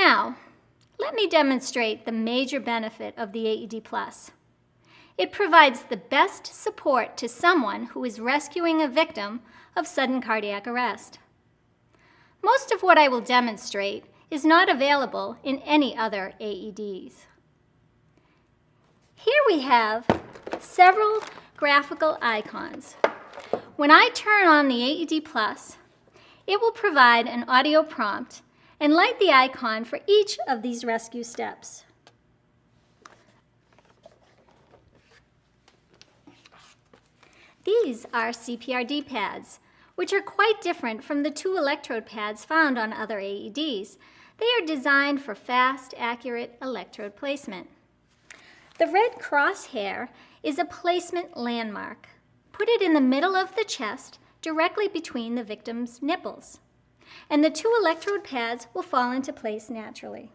Now, let me demonstrate the major benefit of the AED Plus. It provides the best support to someone who is rescuing a victim of sudden cardiac arrest. Most of what I will demonstrate is not available in any other AEDs. Here we have several graphical icons. When I turn on the AED Plus, it will provide an audio prompt and light the icon for each of these rescue steps. These are CPRD pads, which are quite different from the 2 electrode pads found on other AEDs. They are designed for fast, accurate electrode placement. The red crosshair is a placement landmark. Put it in the middle of the chest, directly between the victim's nipples, and the 2 electrode pads will fall into place naturally.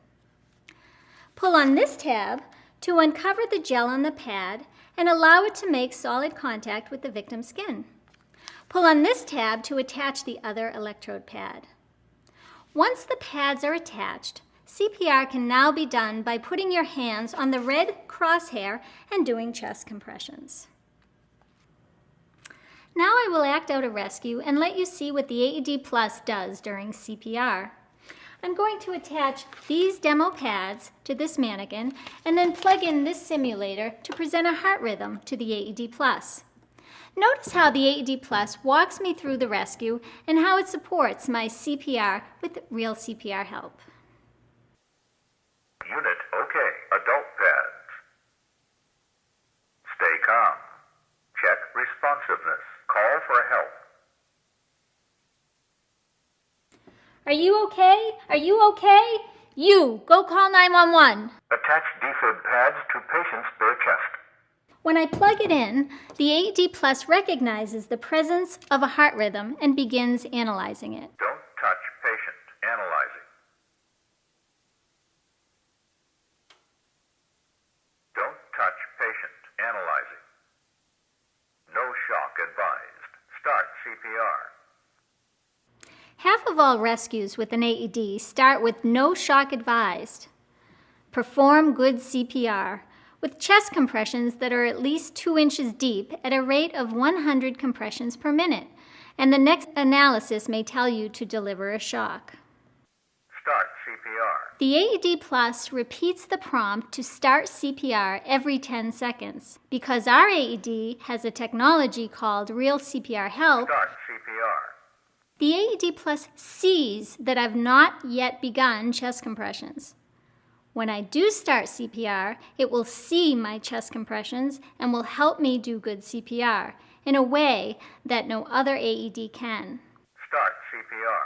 Pull on this tab to uncover the gel on the pad and allow it to make solid contact with the victim's skin. Pull on this tab to attach the other electrode pad. Once the pads are attached, CPR can now be done by putting your hands on the red crosshair and doing chest compressions. Now I will act out a rescue and let you see what the AED Plus does during CPR. I'm going to attach these demo pads to this mannequin and then plug in this simulator to present a heart rhythm to the AED Plus. Notice how the AED Plus walks me through the rescue and how it supports my CPR with real CPR help. Unit OK. Adult pads. Stay calm. Check responsiveness. Call for help. Are you okay? Are you okay? You, go call 911. Attach defib pads to patient's bare chest. When I plug it in, the AED Plus recognizes the presence of a heart rhythm and begins analyzing it. Don't touch patient. Analyzing. Don't touch patient. Analyzing. No shock advised. Start CPR. Half of all rescues with an AED start with no shock advised. Perform good CPR with chest compressions that are at least 2 inches deep at a rate of 100 compressions per minute, and the next analysis may tell you to deliver a shock. Start CPR. The AED Plus repeats the prompt to start CPR every 10 seconds. Because our AED has a technology called Real CPR Help, Start CPR. the AED Plus sees that I've not yet begun chest compressions. When I do start CPR, it will see my chest compressions and will help me do good CPR in a way that no other AED can. Start CPR.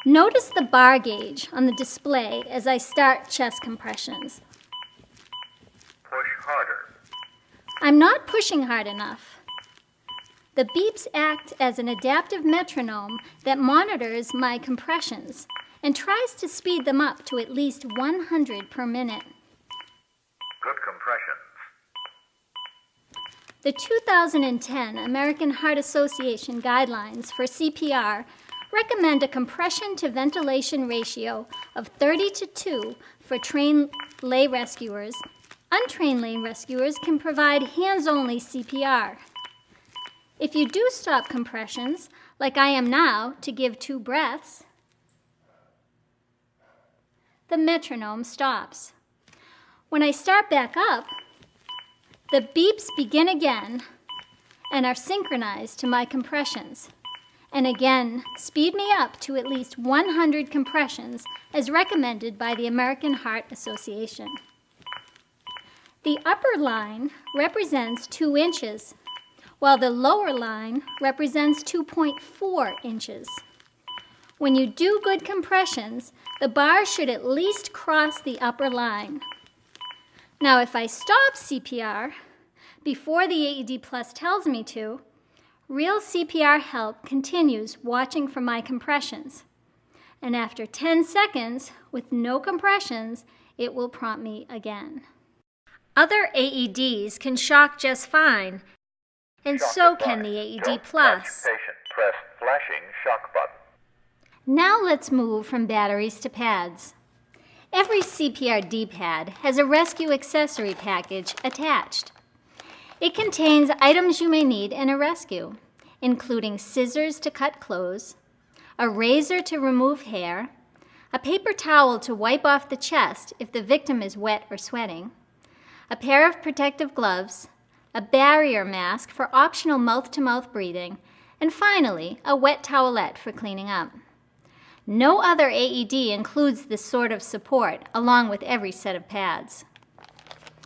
Notice the bar gauge on the display as I start chest compressions. Push harder. I'm not pushing hard enough. The beeps act as an adaptive metronome that monitors my compressions and tries to speed them up to at least 100 per minute. Good compressions. The 2010 American Heart Association guidelines for CPR recommend a compression to ventilation ratio of 30:2 for trained lay rescuers. Untrained lay rescuers can provide hands-only CPR. If you do stop compressions, like I am now to give 2 breaths, the metronome stops. When I start back up, the beeps begin again and are synchronized to my compressions, and again speed me up to at least 100 compressions as recommended by the American Heart Association. The upper line represents 2 inches, while the lower line represents 2.4 inches. When you do good compressions, the bar should at least cross the upper line. Now, if I stop CPR before the AED Plus tells me to, Real CPR Help continues watching for my compressions. And after 10 seconds, with no compressions, it will prompt me again. Other AEDs can shock just fine, and Shock so advised. can the AED Don't Plus. touch patient. Press flashing shock button. Now let's move from batteries to pads. Every CPR D-pad has a rescue accessory package attached. It contains items you may need in a rescue, including scissors to cut clothes, a razor to remove hair, a paper towel to wipe off the chest if the victim is wet or sweating, a pair of protective gloves, a barrier mask for optional mouth-to-mouth breathing, and finally, a wet towelette for cleaning up. No other AED includes this sort of support along with every set of pads.